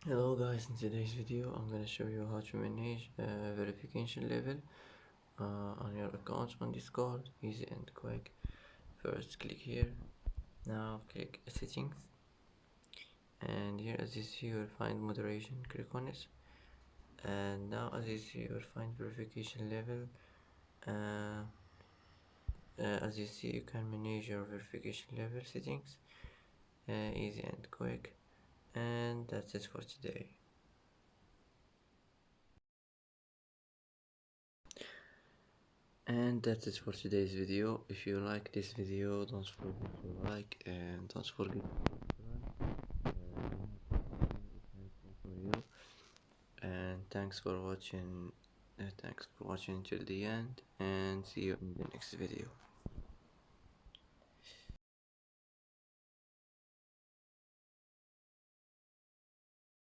Hello guys, in today's video I'm gonna show you how to manage verification level on your account on Discord. Easy and quick. First click here, now click settings, and here as you see you will find moderation, click on it, and now as you see you will find verification level. uh, as you see you can manage your verification level settings, easy and quick. And that's it for today. And that's it for today's video. If you like this video, don't forget to like and don't forget to subscribe. It's helpful for you. And thanks for watching. Thanks for watching till the end, and see you in the next video.